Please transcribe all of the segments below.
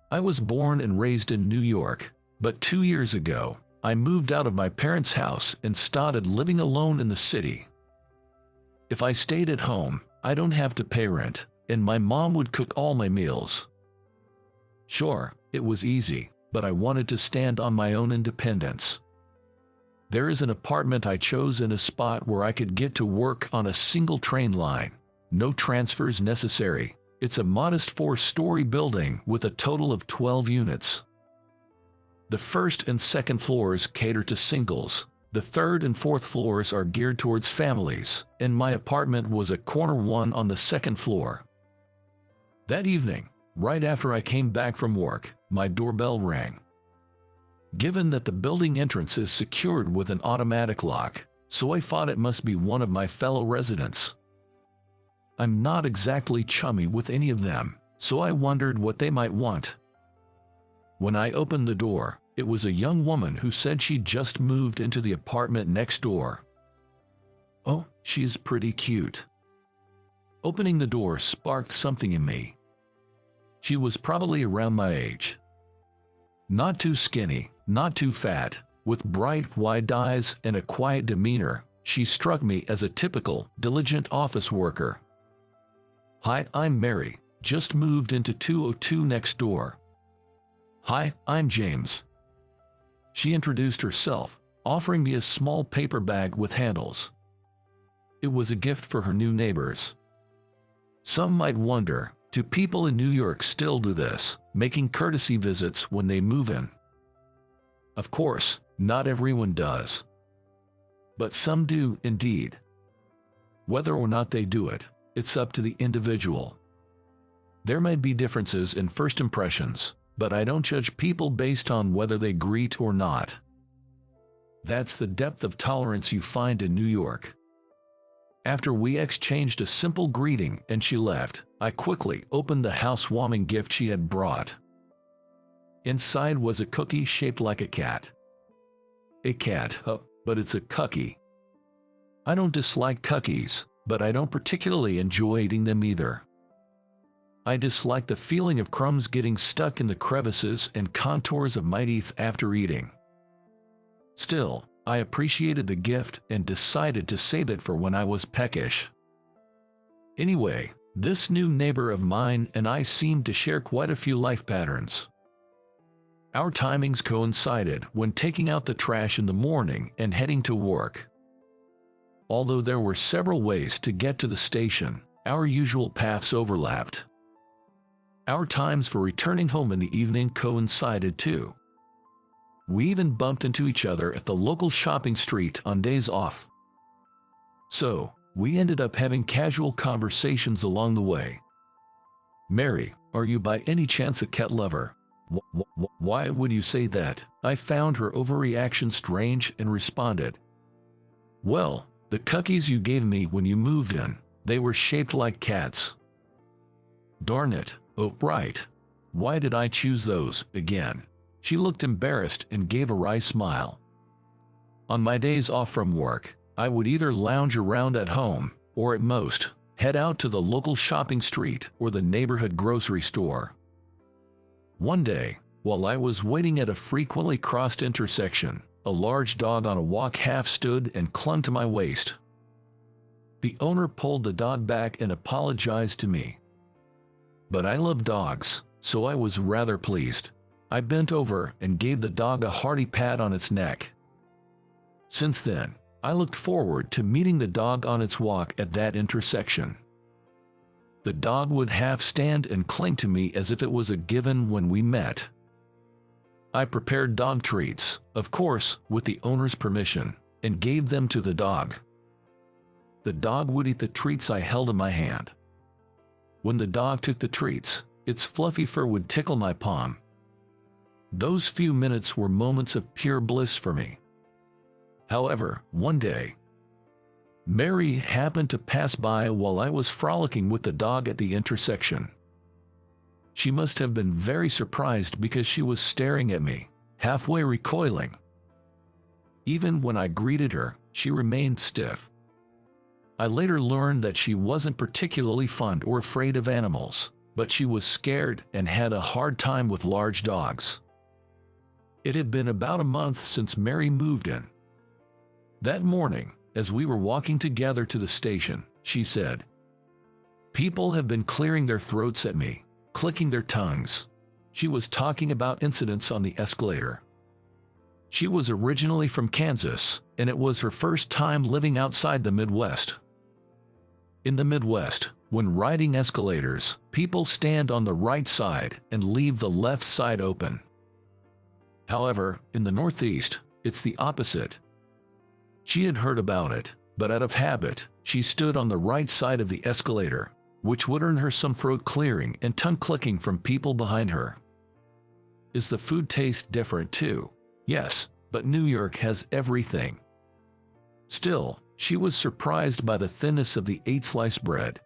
I was born and raised in New York, but 2 years ago, I moved out of my parents' house and started living alone in the city. If I stayed at home, I don't have to pay rent, and my mom would cook all my meals. Sure, it was easy, but I wanted to stand on my own independence. There is an apartment I chose in a spot where I could get to work on a single train line. No transfers necessary. It's a modest 4-story building with a total of 12 units. The first and second floors cater to singles. The third and fourth floors are geared towards families, and my apartment was a corner one on the second floor. That evening, right after I came back from work, my doorbell rang. Given that the building entrance is secured with an automatic lock, so I thought it must be one of my fellow residents. I'm not exactly chummy with any of them, so I wondered what they might want. When I opened the door, it was a young woman who said she'd just moved into the apartment next door. Oh, she's pretty cute. Opening the door sparked something in me. She was probably around my age. Not too skinny, not too fat, with bright, wide eyes and a quiet demeanor, she struck me as a typical, diligent office worker. Hi, I'm Mary, just moved into 202 next door. Hi, I'm James. She introduced herself, offering me a small paper bag with handles. It was a gift for her new neighbors. Some might wonder, do people in New York still do this, making courtesy visits when they move in? Of course, not everyone does. But some do, indeed. Whether or not they do it, it's up to the individual. There may be differences in first impressions, but I don't judge people based on whether they greet or not. That's the depth of tolerance you find in New York. After we exchanged a simple greeting and she left, I quickly opened the housewarming gift she had brought. Inside was a cookie shaped like a cat. A cat, but it's a cookie. I don't dislike cookies, but I don't particularly enjoy eating them either. I dislike the feeling of crumbs getting stuck in the crevices and contours of my teeth after eating. Still, I appreciated the gift and decided to save it for when I was peckish. Anyway, this new neighbor of mine and I seemed to share quite a few life patterns. Our timings coincided when taking out the trash in the morning and heading to work. Although there were several ways to get to the station, our usual paths overlapped. Our times for returning home in the evening coincided too. We even bumped into each other at the local shopping street on days off. So, we ended up having casual conversations along the way. Mary, are you by any chance a cat lover? Why would you say that? I found her overreaction strange and responded. Well, the cookies you gave me when you moved in, they were shaped like cats. Darn it, oh right. Why did I choose those, again? She looked embarrassed and gave a wry smile. On my days off from work, I would either lounge around at home, or at most, head out to the local shopping street or the neighborhood grocery store. One day, while I was waiting at a frequently crossed intersection, a large dog on a walk half stood and clung to my waist. The owner pulled the dog back and apologized to me. But I love dogs, so I was rather pleased. I bent over and gave the dog a hearty pat on its neck. Since then, I looked forward to meeting the dog on its walk at that intersection. The dog would half stand and cling to me as if it was a given when we met. I prepared dog treats, of course, with the owner's permission, and gave them to the dog. The dog would eat the treats I held in my hand. When the dog took the treats, its fluffy fur would tickle my palm. Those few minutes were moments of pure bliss for me. However, one day, Mary happened to pass by while I was frolicking with the dog at the intersection. She must have been very surprised because she was staring at me, halfway recoiling. Even when I greeted her, she remained stiff. I later learned that she wasn't particularly fond or afraid of animals, but she was scared and had a hard time with large dogs. It had been about a month since Mary moved in. That morning, as we were walking together to the station, she said, "People have been clearing their throats at me, clicking their tongues." She was talking about incidents on the escalator. She was originally from Kansas, and it was her first time living outside the Midwest. In the Midwest, when riding escalators, people stand on the right side and leave the left side open. However, in the Northeast, it's the opposite. She had heard about it, but out of habit, she stood on the right side of the escalator, which would earn her some throat clearing and tongue clicking from people behind her. Is the food taste different too? Yes, but New York has everything. Still, she was surprised by the thinness of the 8-slice bread.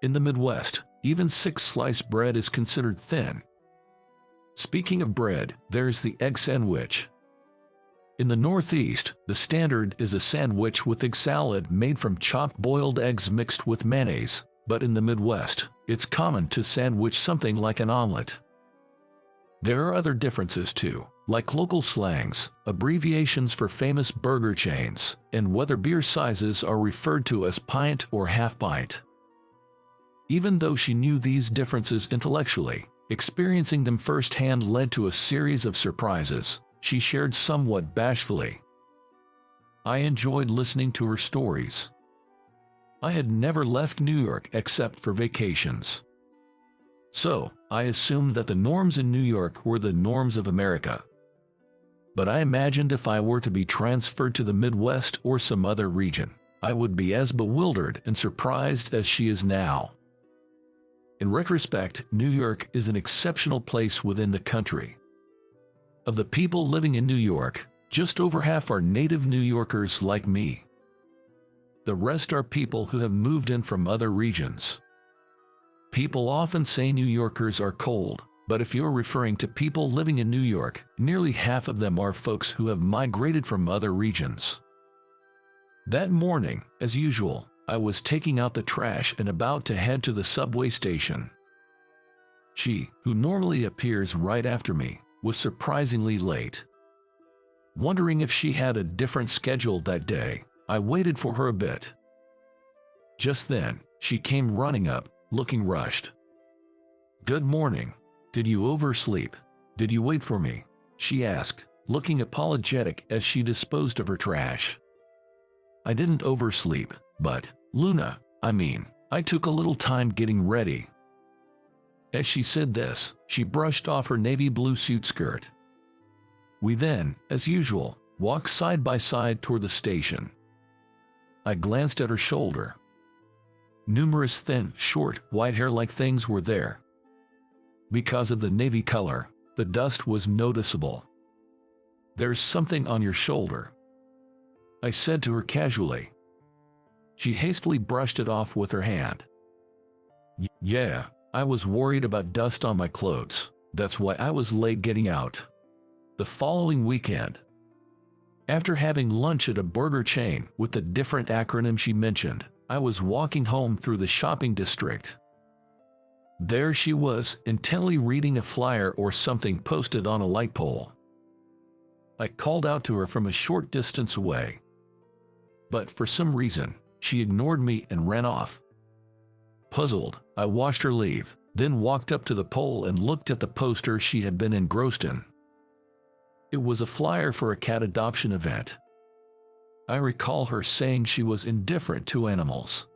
In the Midwest, even 6-slice bread is considered thin. Speaking of bread, there's the egg sandwich. In the Northeast, the standard is a sandwich with egg salad made from chopped boiled eggs mixed with mayonnaise, but in the Midwest, it's common to sandwich something like an omelet. There are other differences too, like local slangs, abbreviations for famous burger chains, and whether beer sizes are referred to as pint or half pint. Even though she knew these differences intellectually, experiencing them firsthand led to a series of surprises. She shared somewhat bashfully. I enjoyed listening to her stories. I had never left New York except for vacations. So, I assumed that the norms in New York were the norms of America. But I imagined if I were to be transferred to the Midwest or some other region, I would be as bewildered and surprised as she is now. In retrospect, New York is an exceptional place within the country. Of the people living in New York, just over half are native New Yorkers like me. The rest are people who have moved in from other regions. People often say New Yorkers are cold, but if you're referring to people living in New York, nearly half of them are folks who have migrated from other regions. That morning, as usual, I was taking out the trash and about to head to the subway station. She, who normally appears right after me, was surprisingly late. Wondering if she had a different schedule that day, I waited for her a bit. Just then, she came running up, looking rushed. "Good morning. Did you oversleep? Did you wait for me?" she asked, looking apologetic as she disposed of her trash. "I didn't oversleep, but, Luna, I took a little time getting ready." As she said this, she brushed off her navy blue suit skirt. We then, as usual, walked side by side toward the station. I glanced at her shoulder. Numerous thin, short, white hair-like things were there. Because of the navy color, the dust was noticeable. "There's something on your shoulder," I said to her casually. She hastily brushed it off with her hand. Yeah, I was worried about dust on my clothes. That's why I was late getting out." The following weekend, after having lunch at a burger chain with the different acronym she mentioned, I was walking home through the shopping district. There she was, intently reading a flyer or something posted on a light pole. I called out to her from a short distance away. But for some reason, she ignored me and ran off. Puzzled, I watched her leave, then walked up to the pole and looked at the poster she had been engrossed in. It was a flyer for a cat adoption event. I recall her saying she was indifferent to animals.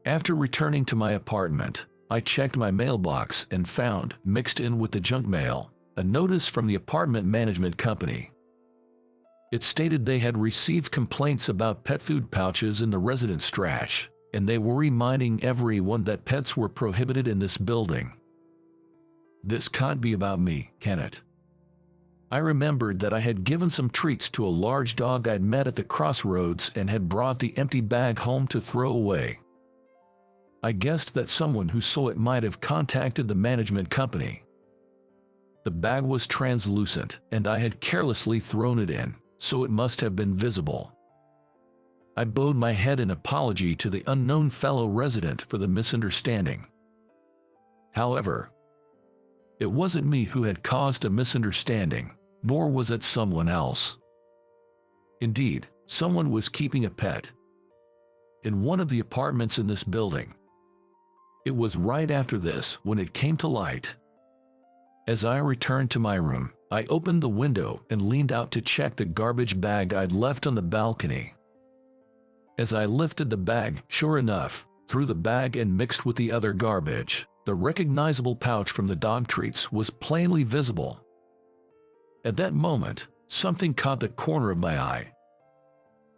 After returning to my apartment, I checked my mailbox and found, mixed in with the junk mail, a notice from the apartment management company. It stated they had received complaints about pet food pouches in the residents' trash, and they were reminding everyone that pets were prohibited in this building. This can't be about me, can it? I remembered that I had given some treats to a large dog I'd met at the crossroads and had brought the empty bag home to throw away. I guessed that someone who saw it might have contacted the management company. The bag was translucent, and I had carelessly thrown it in, so it must have been visible. I bowed my head in apology to the unknown fellow resident for the misunderstanding. However, it wasn't me who had caused a misunderstanding, nor was it someone else. Indeed, someone was keeping a pet in one of the apartments in this building. It was right after this when it came to light. As I returned to my room, I opened the window and leaned out to check the garbage bag I'd left on the balcony. As I lifted the bag, sure enough, through the bag and mixed with the other garbage, the recognizable pouch from the dog treats was plainly visible. At that moment, something caught the corner of my eye.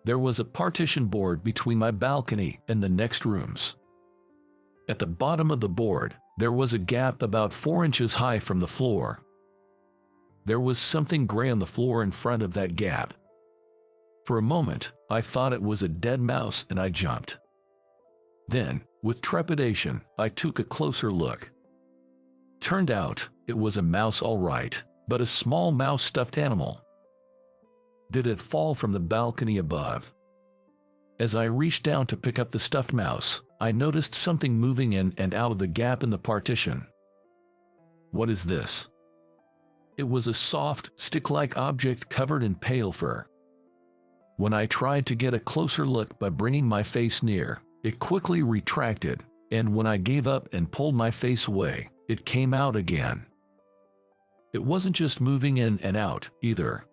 There was a partition board between my balcony and the next rooms. At the bottom of the board, there was a gap about 4 inches high from the floor. There was something gray on the floor in front of that gap. For a moment, I thought it was a dead mouse and I jumped. Then, with trepidation, I took a closer look. Turned out, it was a mouse all right, but a small mouse stuffed animal. Did it fall from the balcony above? As I reached down to pick up the stuffed mouse, I noticed something moving in and out of the gap in the partition. What is this? It was a soft, stick-like object covered in pale fur. When I tried to get a closer look by bringing my face near, it quickly retracted, and when I gave up and pulled my face away, it came out again. It wasn't just moving in and out, either.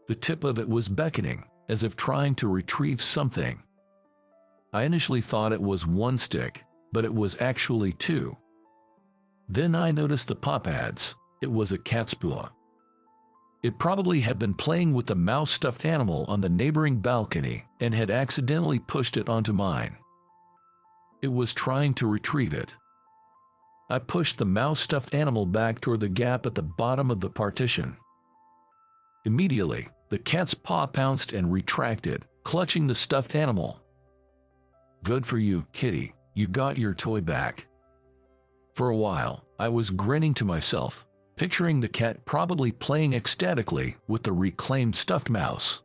The tip of it was beckoning, as if trying to retrieve something. I initially thought it was one stick, but it was actually two. Then I noticed the paw pads. It was a cat's paw. It probably had been playing with the mouse stuffed animal on the neighboring balcony and had accidentally pushed it onto mine. It was trying to retrieve it. I pushed the mouse stuffed animal back toward the gap at the bottom of the partition. Immediately, the cat's paw pounced and retracted, clutching the stuffed animal. Good for you, kitty, you got your toy back. For a while, I was grinning to myself, picturing the cat probably playing ecstatically with the reclaimed stuffed mouse.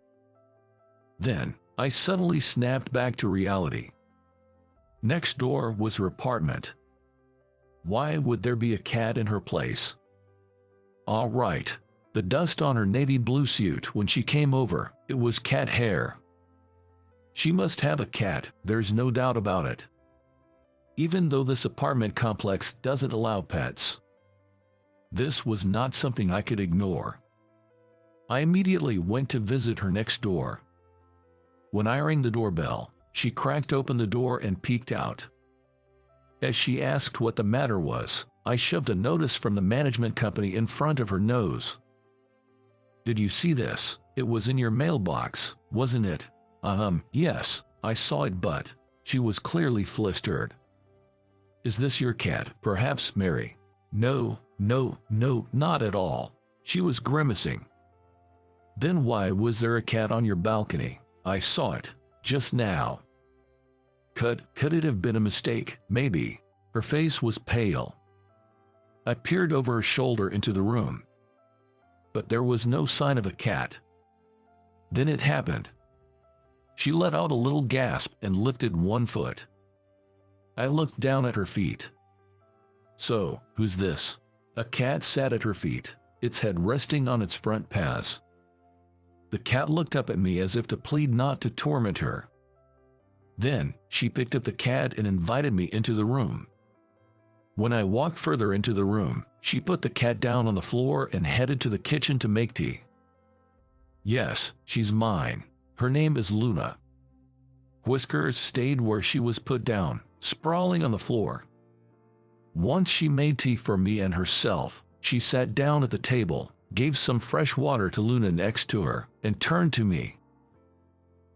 Then, I suddenly snapped back to reality. Next door was her apartment. Why would there be a cat in her place? All right, the dust on her navy blue suit when she came over, it was cat hair. She must have a cat, there's no doubt about it. Even though this apartment complex doesn't allow pets. This was not something I could ignore. I immediately went to visit her next door. When I rang the doorbell, she cracked open the door and peeked out. As she asked what the matter was, I shoved a notice from the management company in front of her nose. Did you see this? It was in your mailbox, wasn't it? Yes, I saw it, but she was clearly flustered. Is this your cat, perhaps, Mary? No, not at all. She was grimacing. Then why was there a cat on your balcony? I saw it, just now. Could it have been a mistake? Maybe. Her face was pale. I peered over her shoulder into the room. But there was no sign of a cat. Then it happened. She let out a little gasp and lifted one foot. I looked down at her feet. So, who's this? A cat sat at her feet, its head resting on its front paws. The cat looked up at me as if to plead not to torment her. Then, she picked up the cat and invited me into the room. When I walked further into the room, she put the cat down on the floor and headed to the kitchen to make tea. Yes, she's mine. Her name is Luna. Whiskers stayed where she was put down, sprawling on the floor. Once she made tea for me and herself, she sat down at the table, gave some fresh water to Luna next to her, and turned to me.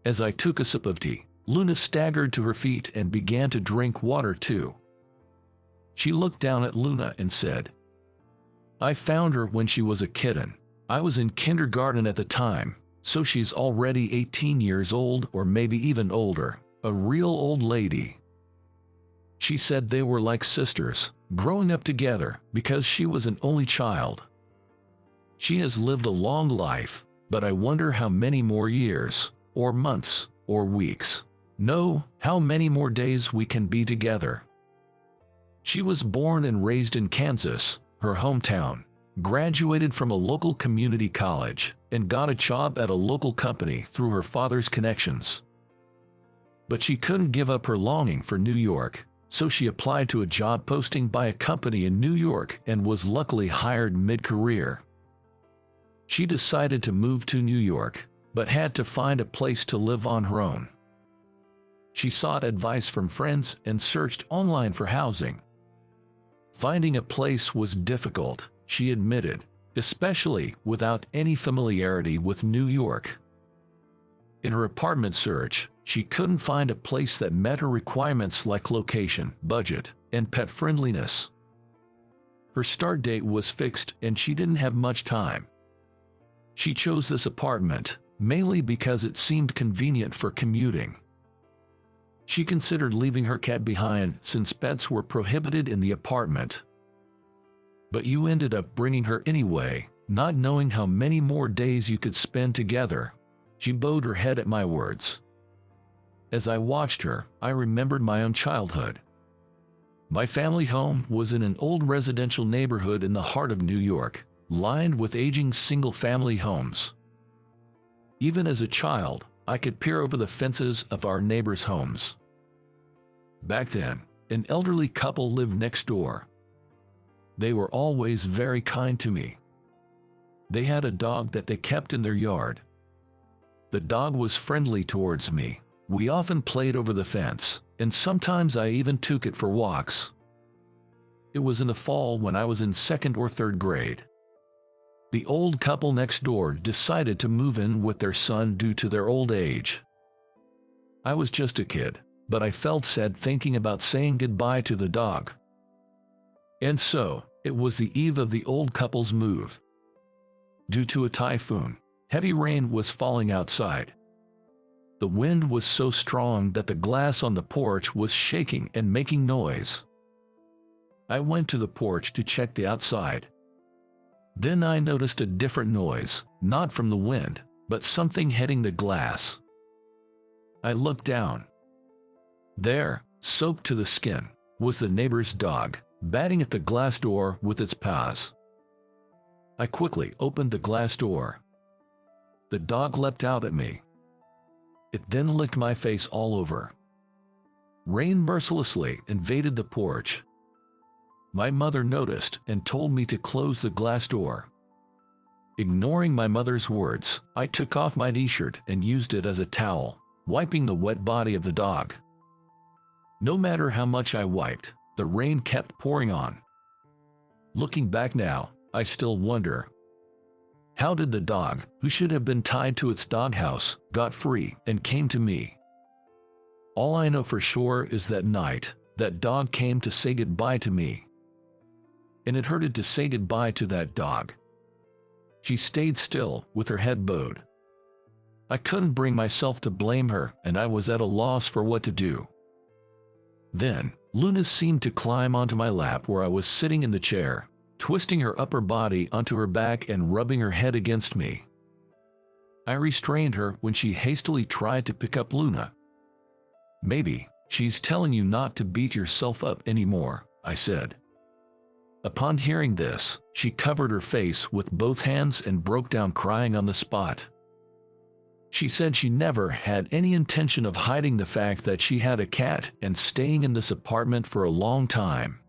As I took a sip of tea, Luna staggered to her feet and began to drink water too. She looked down at Luna and said, I found her when she was a kitten. I was in kindergarten at the time, so she's already 18 years old or maybe even older, a real old lady. She said they were like sisters, growing up together because she was an only child. She has lived a long life, but I wonder how many more years, or months, or weeks. No, how many more days we can be together. She was born and raised in Kansas, her hometown, graduated from a local community college, and got a job at a local company through her father's connections. But she couldn't give up her longing for New York, so she applied to a job posting by a company in New York and was luckily hired mid-career. She decided to move to New York, but had to find a place to live on her own. She sought advice from friends and searched online for housing. Finding a place was difficult, she admitted, especially without any familiarity with New York. In her apartment search, she couldn't find a place that met her requirements like location, budget, and pet friendliness. Her start date was fixed and she didn't have much time. She chose this apartment, mainly because it seemed convenient for commuting. She considered leaving her cat behind since pets were prohibited in the apartment. But you ended up bringing her anyway, not knowing how many more days you could spend together. She bowed her head at my words. As I watched her, I remembered my own childhood. My family home was in an old residential neighborhood in the heart of New York, lined with aging single-family homes. Even as a child, I could peer over the fences of our neighbors' homes. Back then, an elderly couple lived next door. They were always very kind to me. They had a dog that they kept in their yard. The dog was friendly towards me. We often played over the fence, and sometimes I even took it for walks. It was in the fall when I was in 2nd or 3rd grade. The old couple next door decided to move in with their son due to their old age. I was just a kid, but I felt sad thinking about saying goodbye to the dog. And so, it was the eve of the old couple's move. Due to a typhoon, heavy rain was falling outside. The wind was so strong that the glass on the porch was shaking and making noise. I went to the porch to check the outside. Then I noticed a different noise, not from the wind, but something hitting the glass. I looked down. There, soaked to the skin, was the neighbor's dog, batting at the glass door with its paws. I quickly opened the glass door. The dog leapt out at me. It then licked my face all over. Rain mercilessly invaded the porch. My mother noticed and told me to close the glass door. Ignoring my mother's words, I took off my t-shirt and used it as a towel, wiping the wet body of the dog. No matter how much I wiped, the rain kept pouring on. Looking back now, I still wonder. How did the dog, who should have been tied to its doghouse, got free and came to me? All I know for sure is that night, that dog came to say goodbye to me. And it hurted to say goodbye to that dog. She stayed still, with her head bowed. I couldn't bring myself to blame her, and I was at a loss for what to do. Then, Luna seemed to climb onto my lap where I was sitting in the chair, twisting her upper body onto her back and rubbing her head against me. I restrained her when she hastily tried to pick up Luna. "Maybe she's telling you not to beat yourself up anymore," I said. Upon hearing this, she covered her face with both hands and broke down crying on the spot. She said she never had any intention of hiding the fact that she had a cat and staying in this apartment for a long time.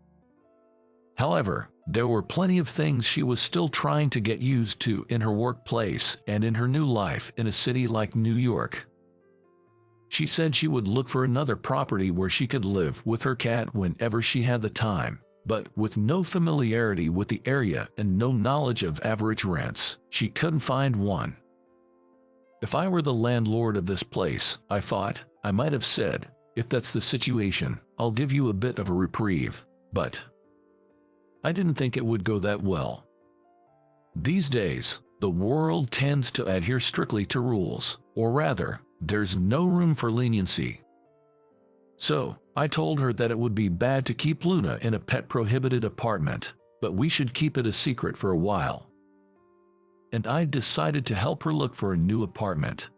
However, there were plenty of things she was still trying to get used to in her workplace and in her new life in a city like New York. She said she would look for another property where she could live with her cat whenever she had the time, but with no familiarity with the area and no knowledge of average rents, she couldn't find one. If I were the landlord of this place, I thought, I might have said, "If that's the situation, I'll give you a bit of a reprieve," but I didn't think it would go that well. These days, the world tends to adhere strictly to rules, or rather, there's no room for leniency. So, I told her that it would be bad to keep Luna in a pet-prohibited apartment, but we should keep it a secret for a while. And I decided to help her look for a new apartment.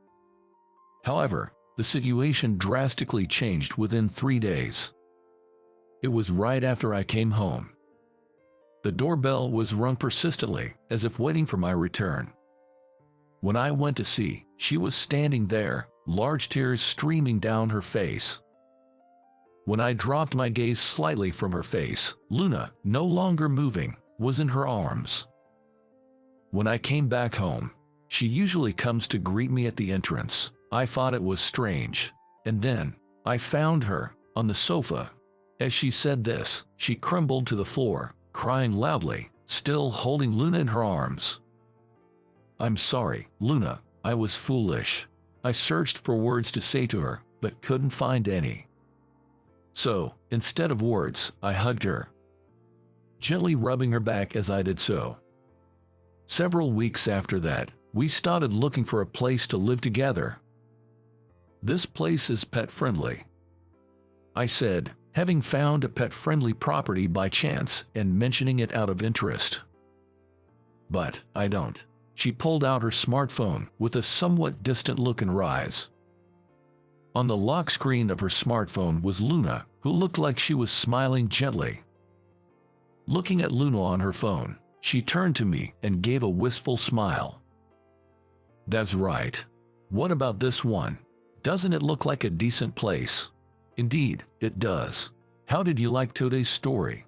However, the situation drastically changed within 3 days. It was right after I came home. The doorbell was rung persistently, as if waiting for my return. When I went to see, she was standing there, large tears streaming down her face. When I dropped my gaze slightly from her face, Luna, no longer moving, was in her arms. When I came back home, she usually comes to greet me at the entrance. I thought it was strange. And then, I found her, on the sofa. As she said this, she crumbled to the floor, crying loudly, still holding Luna in her arms. "I'm sorry, Luna, I was foolish." I searched for words to say to her, but couldn't find any. So, instead of words, I hugged her, gently rubbing her back as I did so. Several weeks after that, we started looking for a place to live together. "This place is pet-friendly," I said, having found a pet-friendly property by chance and mentioning it out of interest. "But I don't." She pulled out her smartphone with a somewhat distant look in her eyes. On the lock screen of her smartphone was Luna, who looked like she was smiling gently. Looking at Luna on her phone, she turned to me and gave a wistful smile. "That's right. What about this one? Doesn't it look like a decent place?" "Indeed, it does." How did you like today's story?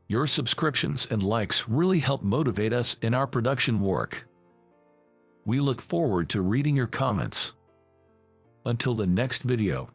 Your subscriptions and likes really help motivate us in our production work. We look forward to reading your comments. Until the next video.